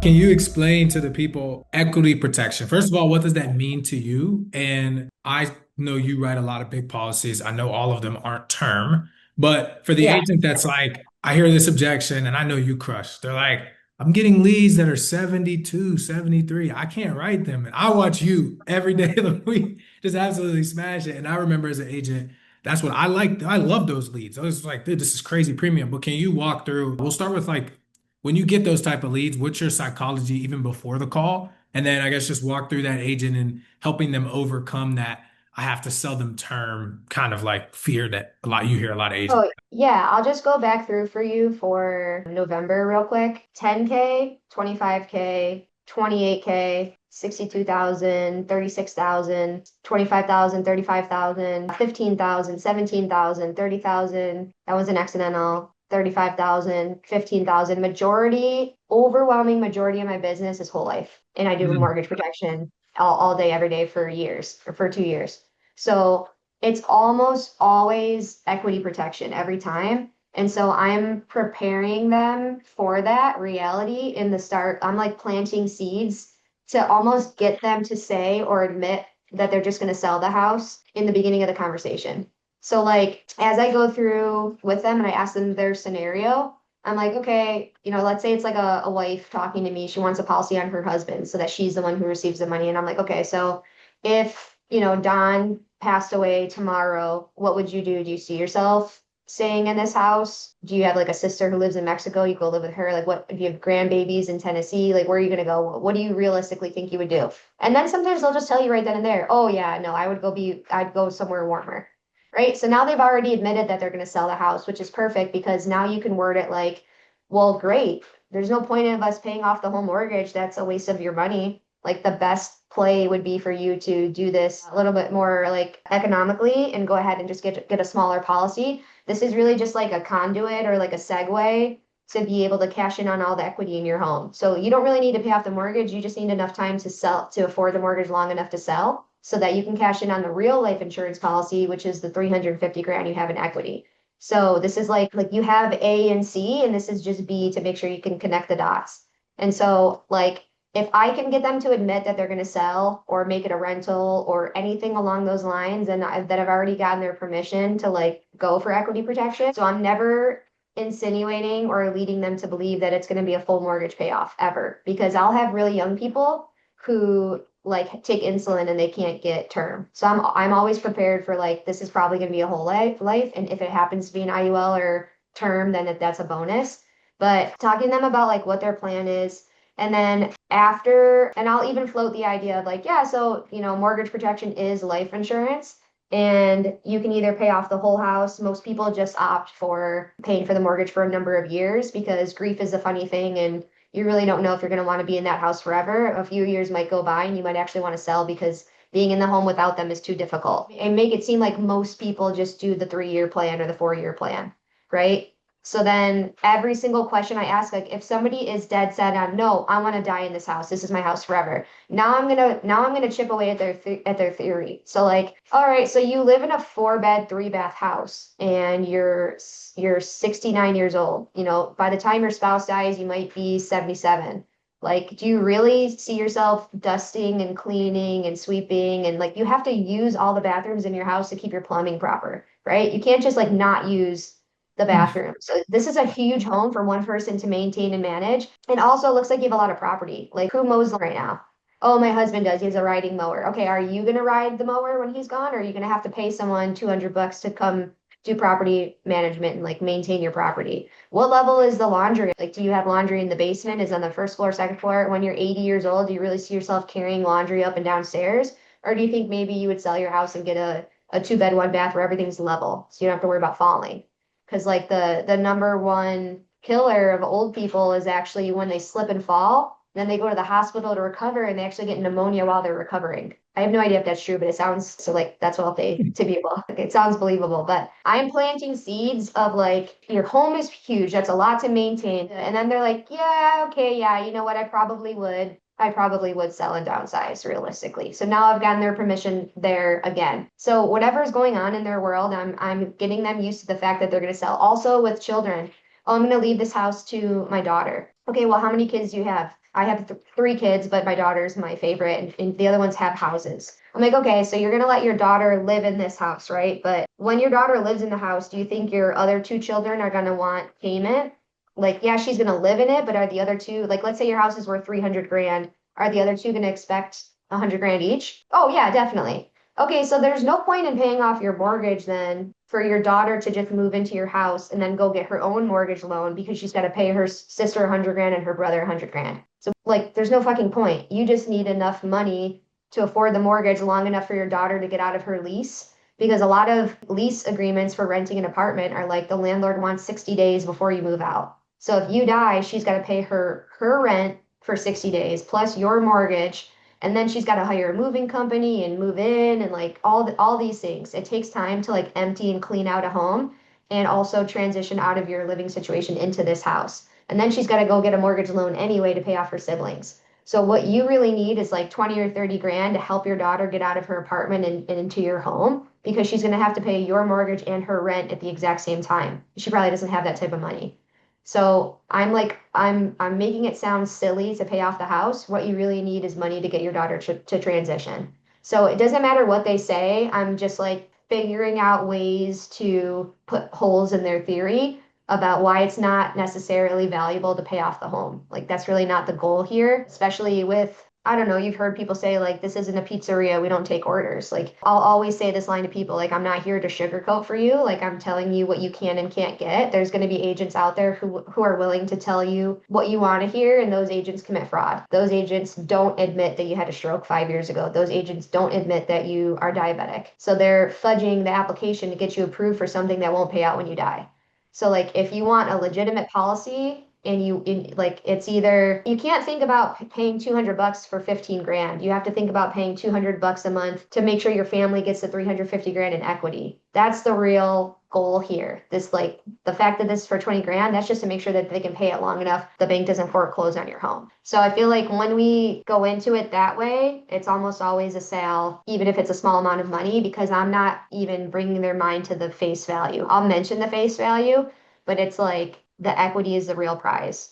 Can you explain to the people equity protection? First of all, what does that mean to you? And I know you write a lot of big policies. I know all of them aren't term, but for the Yeah. agent that's like, I hear this objection and I know you crush. They're like, I'm getting leads that are 72, 73. I can't write them. And I watch you every day of the week just absolutely smash it. And I remember as an agent, that's what I like. I love those leads. I was like, dude, this is crazy premium. But can you walk through? We'll start with like when you get those type of leads, what's your psychology even before the call? And then I guess just walk through that agent and helping them overcome that I have to sell them term kind of like fear that a lot you hear a lot of agents. Oh, yeah. I'll just go back through for you for November real quick. 10K, 25K, 28K, 62,000, 36,000, 25,000, 35,000, 15,000, 17,000, 30,000. That was an accidental. 35,000, 15,000. Majority, overwhelming majority of my business is whole life. And I do Mm, mortgage protection all day, every day for years or for 2 years. So it's almost always equity protection every time. And so I'm preparing them for that reality in the start. I'm like planting seeds to almost get them to say or admit that they're just going to sell the house in the beginning of the conversation. So like as I go through with them and I ask them their scenario, I'm like, okay, let's say it's like a wife talking to me. She wants a policy on her husband so that she's the one who receives the money. And I'm like, okay, so if, Don passed away tomorrow, what would you do? Do you see yourself staying in this house? Do you have like a sister who lives in Mexico? You go live with her. Like, what if you have grandbabies in Tennessee? Like, where are you going to go? What do you realistically think you would do? And then sometimes they'll just tell you right then and there, oh, yeah, no, I'd go somewhere warmer. Right. So now they've already admitted that they're going to sell the house, which is perfect because now you can word it like, well, great. There's no point in us paying off the whole mortgage. That's a waste of your money. Like the best play would be for you to do this a little bit more like economically and go ahead and just get a smaller policy. This is really just like a conduit or like a segue to be able to cash in on all the equity in your home. So you don't really need to pay off the mortgage. You just need enough time to sell to afford the mortgage long enough to sell so that you can cash in on the real life insurance policy, which is the 350 grand you have in equity. So this is like you have A and C, and this is just B to make sure you can connect the dots. And so like if I can get them to admit that they're going to sell or make it a rental or anything along those lines, and that I've already gotten their permission to like go for equity protection. So I'm never insinuating or leading them to believe that it's going to be a full mortgage payoff ever, because I'll have really young people who like take insulin and they can't get term. So I'm always prepared for like this is probably going to be a whole life, and if it happens to be an IUL or term, then that's a bonus. But talking to them about like what their plan is, and then after, and I'll even float the idea of like, yeah, so mortgage protection is life insurance. And you can either pay off the whole house. Most people just opt for paying for the mortgage for a number of years because grief is a funny thing, and you really don't know if you're going to want to be in that house forever. A few years might go by and you might actually want to sell because being in the home without them is too difficult. And make it seem like most people just do the 3 year plan or the 4 year plan, right? So then every single question I ask, like if somebody is dead set on, no, I want to die in this house. This is my house forever. Now I'm gonna chip away at their theory. So like, all right, so you live in a 4 bed, 3 bath house and you're 69 years old. By the time your spouse dies, you might be 77. Like, do you really see yourself dusting and cleaning and sweeping? And like, you have to use all the bathrooms in your house to keep your plumbing proper, right? You can't just like not use the bathroom. So this is a huge home for one person to maintain and manage. And also it looks like you have a lot of property. Like who mows right now? Oh, my husband does. He has a riding mower. Okay, are you gonna ride the mower when he's gone, or are you gonna have to pay someone $200 to come do property management and like maintain your property? What level is the laundry? Like, do you have laundry in the basement? Is it on the first floor, second floor? When you're 80 years old, do you really see yourself carrying laundry up and downstairs? Or do you think maybe you would sell your house and get a 2 bed, 1 bath where everything's level so you don't have to worry about falling? Because like the number one killer of old people is actually when they slip and fall, then they go to the hospital to recover and they actually get pneumonia while they're recovering. I have no idea if that's true, but it sounds so like that's what they to people. Like, it sounds believable, but I'm planting seeds of like your home is huge. That's a lot to maintain. And then they're like, yeah, okay, yeah, you know what? I probably would sell and downsize realistically. So now I've gotten their permission there again. So whatever's going on in their world, I'm getting them used to the fact that they're going to sell. Also with children, oh, I'm going to leave this house to my daughter. Okay, well, how many kids do you have? I have th three kids, but my daughter's my favorite, and the other ones have houses. I'm like, okay, so you're gonna let your daughter live in this house, right? But when your daughter lives in the house, do you think your other two children are gonna want payment? Like, yeah, she's gonna live in it, but are the other two, like, let's say your house is worth 300 grand, are the other two gonna expect 100 grand each? Oh, yeah, definitely. Okay, so there's no point in paying off your mortgage then for your daughter to just move into your house and then go get her own mortgage loan because she's got to pay her sister 100 grand and her brother 100 grand. So, like, there's no fucking point. You just need enough money to afford the mortgage long enough for your daughter to get out of her lease. Because a lot of lease agreements for renting an apartment are like the landlord wants 60 days before you move out. So if you die, she's got to pay her rent for 60 days plus your mortgage, and then she's got to hire a moving company and move in and like all these things. It takes time to like empty and clean out a home and also transition out of your living situation into this house. And then she's got to go get a mortgage loan anyway to pay off her siblings. So what you really need is like 20 or 30 grand to help your daughter get out of her apartment and into your home because she's going to have to pay your mortgage and her rent at the exact same time. She probably doesn't have that type of money. So I'm like, I'm making it sound silly to pay off the house. What you really need is money to get your daughter to transition. So it doesn't matter what they say. I'm just like figuring out ways to put holes in their theory about why it's not necessarily valuable to pay off the home. Like that's really not the goal here, especially with I don't know, you've heard people say like this isn't a pizzeria, we don't take orders. Like I'll always say this line to people, like I'm not here to sugarcoat for you, like I'm telling you what you can and can't get. There's going to be agents out there who are willing to tell you what you want to hear, and those agents commit fraud. Those agents don't admit that you had a stroke 5 years ago. Those agents don't admit that you are diabetic. So they're fudging the application to get you approved for something that won't pay out when you die. So like if you want a legitimate policy and like it's either you can't think about paying 200 bucks for 15 grand. You have to think about paying 200 bucks a month to make sure your family gets the 350 grand in equity. That's the real goal here. This like the fact that this is for 20 grand, that's just to make sure that they can pay it long enough the bank doesn't foreclose on your home. So I feel like when we go into it that way, it's almost always a sale, even if it's a small amount of money, because I'm not even bringing their mind to the face value. I'll mention the face value, but it's like the equity is the real prize.